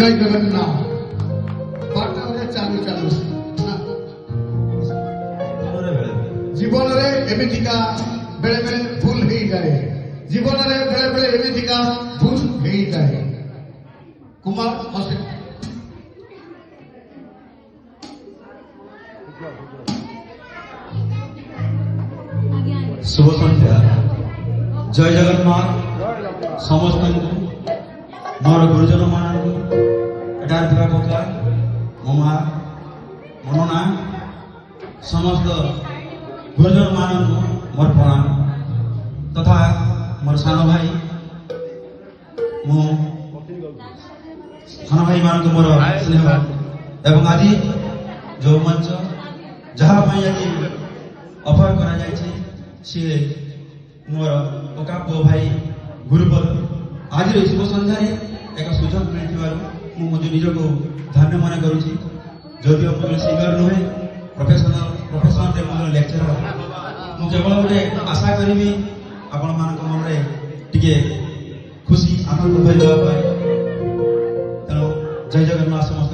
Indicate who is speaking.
Speaker 1: জয় জগন্নাথ পাঠটা চালু চালু জীবନରେ এমিতিকা বেড়ে বেড়ে ভুল হয়ে যায় জীবନରେ বেড়ে বেড়ে এমিতিকা ভুল হয়ে যায় কুমার মাসে
Speaker 2: शुभ संध्या जय जगन्नाथ समस्त मोर गुरुजन मान एटार कका ममा मनना समस्त गुरुजन मान मोर प्रणाम तथा मोर सान भाई मो सान भाई मान को मोर स्नेह एवं आज जो मंच जहाँ आज ऑफर करा जाए सी मोर कका पु भाई गुरुपद आज शुभ सन्धार एक सुजोग मिलने निजक धन्य मन करुँच जदिव मुझे सिंगर नुहे प्रोफेशनल लेक्चर मुझे केवल गोटे आशा करी आपण मान मन टे खुशी आनंद भर तेणु जय जगन्नाथ।